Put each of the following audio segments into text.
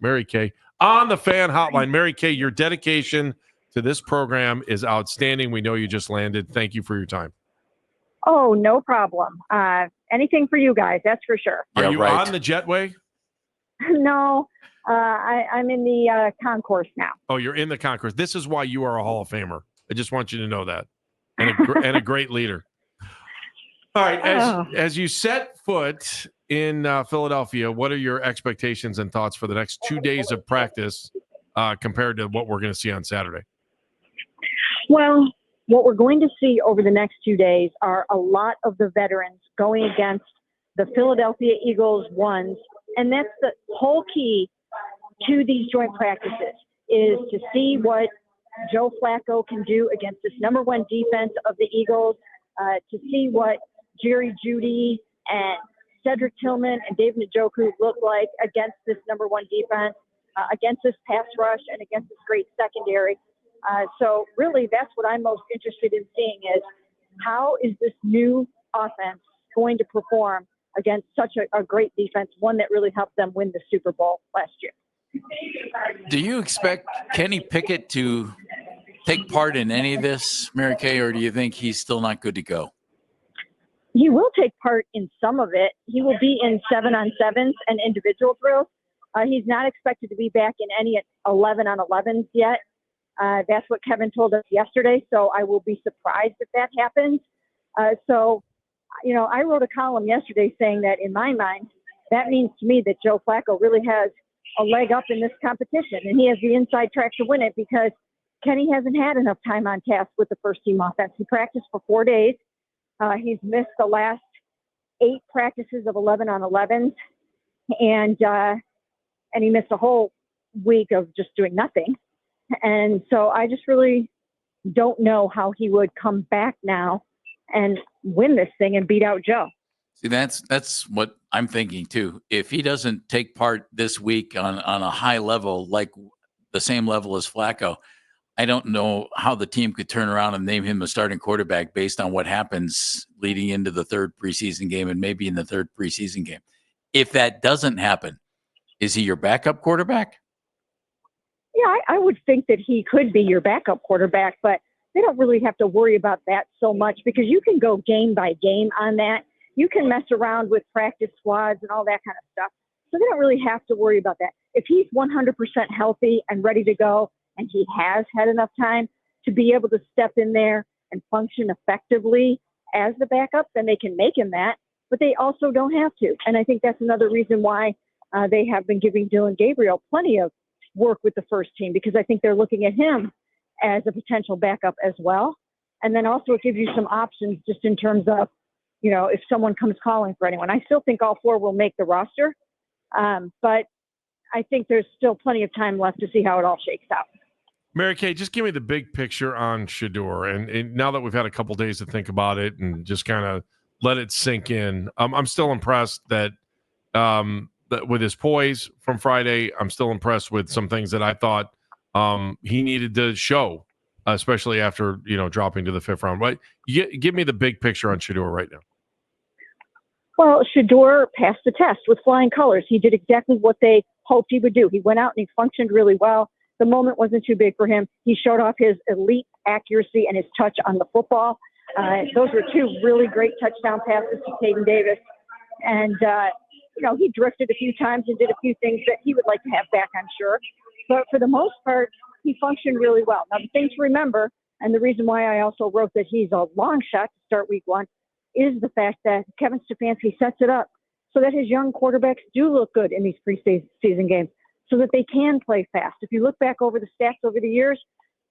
Mary Kay on the fan hotline. Mary Kay, your dedication to this program is outstanding. We know you just landed. Thank you for your time. Oh, no problem. Anything for you guys, that's for sure. Are you on the jetway? No, I'm in the concourse now. Oh, you're in the concourse. This is why you are a Hall of Famer. I just want you to know that. And a great leader. All right, as you set foot in Philadelphia, what are your expectations and thoughts for the next 2 days of practice compared to what we're going to see on Saturday? Well, what we're going to see over the next 2 days are a lot of the veterans going against the Philadelphia Eagles ones, and that's the whole key to these joint practices, is to see what Joe Flacco can do against this number one defense of the Eagles, to see what Jerry Jeudy and Cedric Tillman and David Njoku look like against this number one defense, against this pass rush, and against this great secondary. So really, that's what I'm most interested in seeing is how is this new offense going to perform against such a great defense, one that really helped them win the Super Bowl last year. Do you expect Kenny Pickett to take part in any of this, Mary Kay, or do you think he's still not good to go? He will take part in some of it. He will be in 7-on-7s and individual drills. He's not expected to be back in any 11-on-11s yet. That's what Kevin told us yesterday, so I will be surprised if that happens. So, I wrote a column yesterday saying that in my mind, that means to me that Joe Flacco really has a leg up in this competition, and he has the inside track to win it because Kenny hasn't had enough time on task with the first team offense. He practiced for 4 days. He's missed the last 8 practices of 11-on-11s, and he missed a whole week of just doing nothing. And so I just really don't know how he would come back now and win this thing and beat out Joe. See, that's what I'm thinking too. If he doesn't take part this week on a high level, like the same level as Flacco, I don't know how the team could turn around and name him a starting quarterback based on what happens leading into the third preseason game and maybe in the third preseason game. If that doesn't happen, is he your backup quarterback? Yeah, I would think that he could be your backup quarterback, but they don't really have to worry about that so much because you can go game by game on that. You can mess around with practice squads and all that kind of stuff. So they don't really have to worry about that. If he's 100% healthy and ready to go, and he has had enough time to be able to step in there and function effectively as the backup, then they can make him that, but they also don't have to. And I think that's another reason why they have been giving Dillon Gabriel plenty of work with the first team, because I think they're looking at him as a potential backup as well. And then also it gives you some options just in terms of, if someone comes calling for anyone. I still think all 4 will make the roster, but I think there's still plenty of time left to see how it all shakes out. Mary Kay, just give me the big picture on Shedeur. And now that we've had a couple days to think about it and just kind of let it sink in, I'm still impressed that with his poise from Friday. I'm still impressed with some things that I thought he needed to show, especially after dropping to the 5th round. Right? Give me the big picture on Shedeur right now. Well, Shedeur passed the test with flying colors. He did exactly what they hoped he would do. He went out and he functioned really well. The moment wasn't too big for him. He showed off his elite accuracy and his touch on the football. Those were 2 really great touchdown passes to Caden Davis. And, he drifted a few times and did a few things that he would like to have back, I'm sure. But for the most part, he functioned really well. Now, the thing to remember, and the reason why I also wrote that he's a long shot to start week 1, is the fact that Kevin Stefanski sets it up so that his young quarterbacks do look good in these preseason games, so that they can play fast. If you look back over the stats over the years,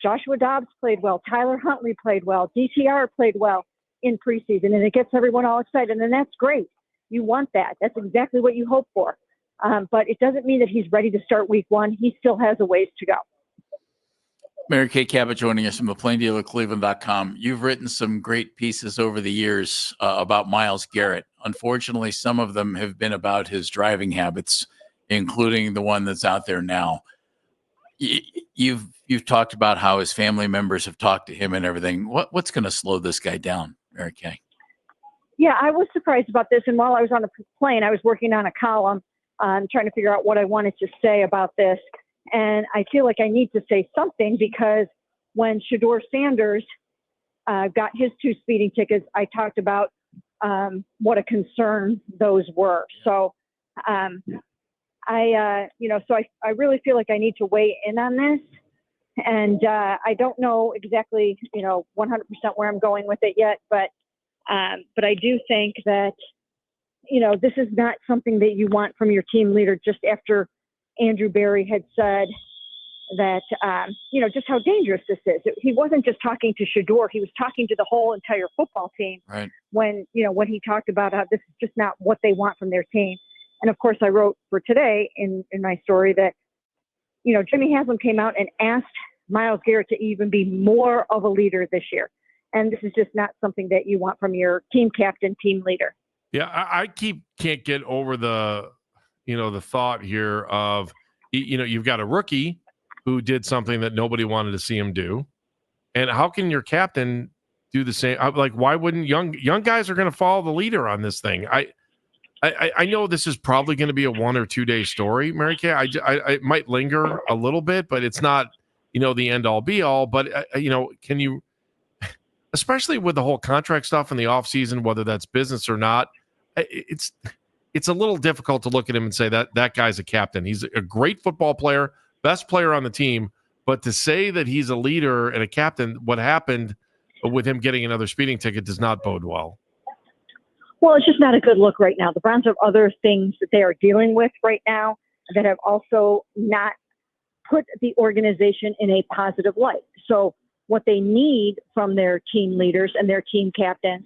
Joshua Dobbs played well, Tyler Huntley played well, DTR played well in preseason, and it gets everyone all excited, and that's great. You want that. That's exactly what you hope for. But it doesn't mean that he's ready to start week 1. He still has a ways to go. Mary Kay Cabot joining us from McLeanDealerCleveland.com. You've written some great pieces over the years about Myles Garrett. Unfortunately, some of them have been about his driving habits, including the one that's out there now. You've talked about how his family members have talked to him and everything. What's going to slow this guy down, Mary Kay? Yeah, I was surprised about this. And while I was on the plane, I was working on a column I'm trying to figure out what I wanted to say about this. And I feel like I need to say something because when Shedeur Sanders got his 2 speeding tickets, I talked about what a concern those were. So I really feel like I need to weigh in on this. And I don't know exactly, 100% where I'm going with it yet, but I do think that, this is not something that you want from your team leader just after Andrew Berry had said that, just how dangerous this is. He wasn't just talking to Shedeur. He was talking to the whole entire football team right. when he talked about how this is just not what they want from their team. And of course I wrote for today in my story that, Jimmy Haslam came out and asked Myles Garrett to even be more of a leader this year. And this is just not something that you want from your team captain, team leader. Yeah, I can't get over the thought here of, you've got a rookie who did something that nobody wanted to see him do. And how can your captain do the same? Like, why wouldn't young guys are going to follow the leader on this thing? I know this is probably going to be a 1 or 2 day story, Mary Kay. I might linger a little bit, but it's not, the end all be all. But, can you, especially with the whole contract stuff in the offseason, whether that's business or not, it's a little difficult to look at him and say that guy's a captain. He's a great football player, best player on the team. But to say that he's a leader and a captain, what happened with him getting another speeding ticket does not bode well. Well, it's just not a good look right now. The Browns have other things that they are dealing with right now that have also not put the organization in a positive light. So what they need from their team leaders and their team captains,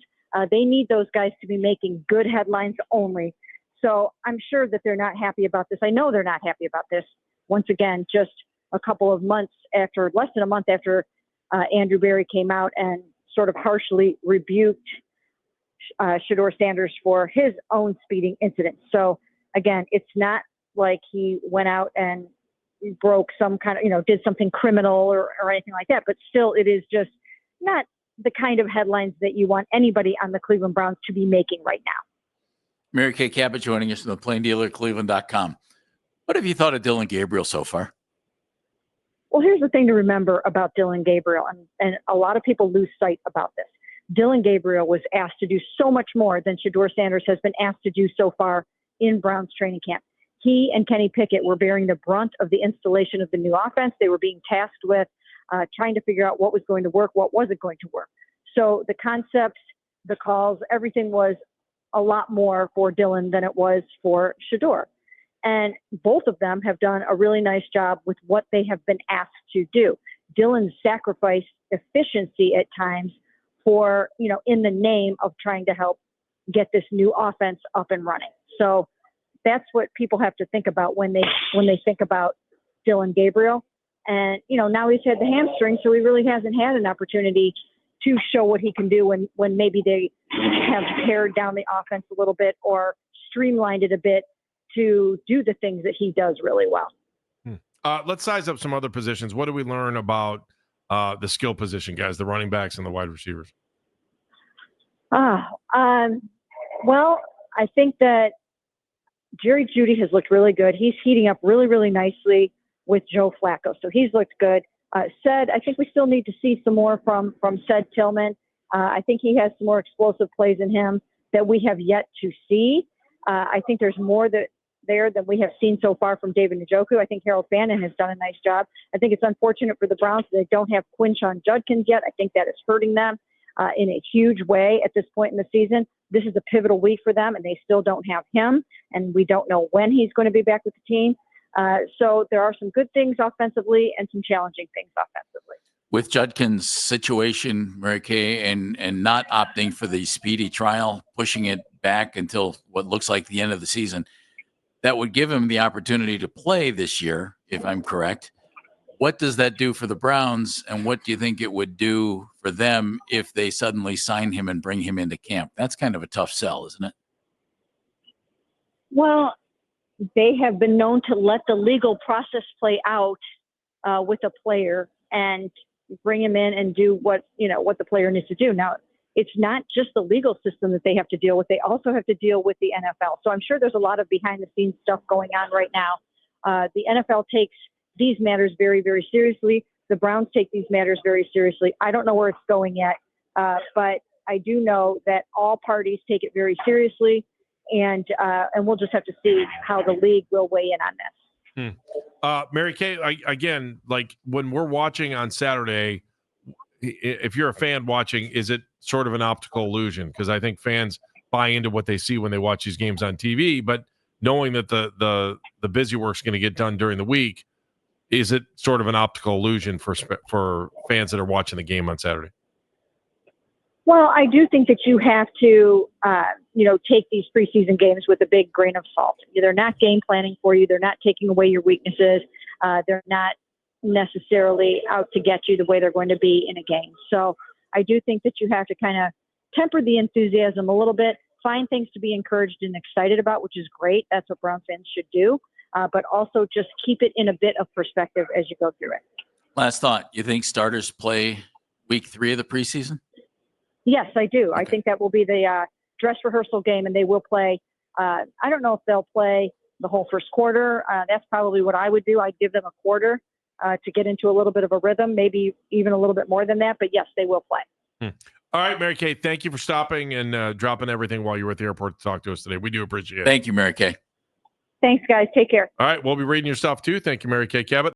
they need those guys to be making good headlines only. So I'm sure that they're not happy about this. I know they're not happy about this. Once again, just less than a month after Andrew Berry came out and sort of harshly rebuked Shedeur Sanders for his own speeding incident. So again, it's not like he went out and broke some kind of, did something criminal or anything like that, but still it is just not the kind of headlines that you want anybody on the Cleveland Browns to be making right now. Mary Kay Cabot joining us from the Plain Dealer, Cleveland.com. What have you thought of Dillon Gabriel so far? Well, here's the thing to remember about Dillon Gabriel, and a lot of people lose sight about this. Dillon Gabriel was asked to do so much more than Shedeur Sanders has been asked to do so far in Browns training camp. He and Kenny Pickett were bearing the brunt of the installation of the new offense. They were being tasked with trying to figure out what was going to work, what wasn't going to work. So the concepts, the calls, everything was a lot more for Dillon than it was for Shedeur. And both of them have done a really nice job with what they have been asked to do. Dillon sacrificed efficiency at times for, in the name of trying to help get this new offense up and running. So that's what people have to think about when they think about Dillon Gabriel. And, now he's had the hamstring, so he really hasn't had an opportunity to show what he can do when maybe they have pared down the offense a little bit or streamlined it a bit to do the things that he does really well. Let's size up some other positions. What do we learn about the skill position guys, the running backs and the wide receivers? Well, I think that Jerry Jeudy has looked really good. He's heating up really, really nicely with Joe Flacco. So he's looked good. I think we still need to see some more from Ced Tillman. I think he has some more explosive plays in him that we have yet to see. I think there's more there than we have seen so far from David Njoku. I think Harold Fannin has done a nice job. I think it's unfortunate for the Browns that they don't have Quinshon Judkins yet. I think that is hurting them in a huge way at this point in the season. This is a pivotal week for them, and they still don't have him, and we don't know when he's going to be back with the team. So there are some good things offensively and some challenging things offensively. With Judkins' situation, Mary Kay, and not opting for the speedy trial, pushing it back until what looks like the end of the season, that would give him the opportunity to play this year, if I'm correct. What does that do for the Browns, and what do you think it would do for them if they suddenly sign him and bring him into camp? That's kind of a tough sell, isn't it? Well, they have been known to let the legal process play out with a player and bring him in and do what the player needs to do. Now, it's not just the legal system that they have to deal with. They also have to deal with the NFL. So I'm sure there's a lot of behind the scenes stuff going on right now. The NFL takes these matters very, very seriously. The Browns take these matters very seriously. I don't know where it's going yet, but I do know that all parties take it very seriously, and we'll just have to see how the league will weigh in on this. Mary Kay, again, like when we're watching on Saturday, if you're a fan watching, is it sort of an optical illusion? Because I think fans buy into what they see when they watch these games on TV, but knowing that the busy work's going to get done during the week, is it sort of an optical illusion for fans that are watching the game on Saturday? Well, I do think that you have to, take these preseason games with a big grain of salt. They're not game planning for you. They're not taking away your weaknesses. They're not necessarily out to get you the way they're going to be in a game. So I do think that you have to kind of temper the enthusiasm a little bit, find things to be encouraged and excited about, which is great. That's what Browns fans should do. But also just keep it in a bit of perspective as you go through it. Last thought, you think starters play week 3 of the preseason? Yes, I do. Okay. I think that will be the dress rehearsal game, and they will play. I don't know if they'll play the whole first quarter. That's probably what I would do. I'd give them a quarter to get into a little bit of a rhythm, maybe even a little bit more than that. But yes, they will play. All right, Mary Kay, thank you for stopping and dropping everything while you were at the airport to talk to us today. We do appreciate it. Thank you, Mary Kay. Thanks, guys. Take care. All right, we'll be reading your stuff too. Thank you, Mary Kay Cabot.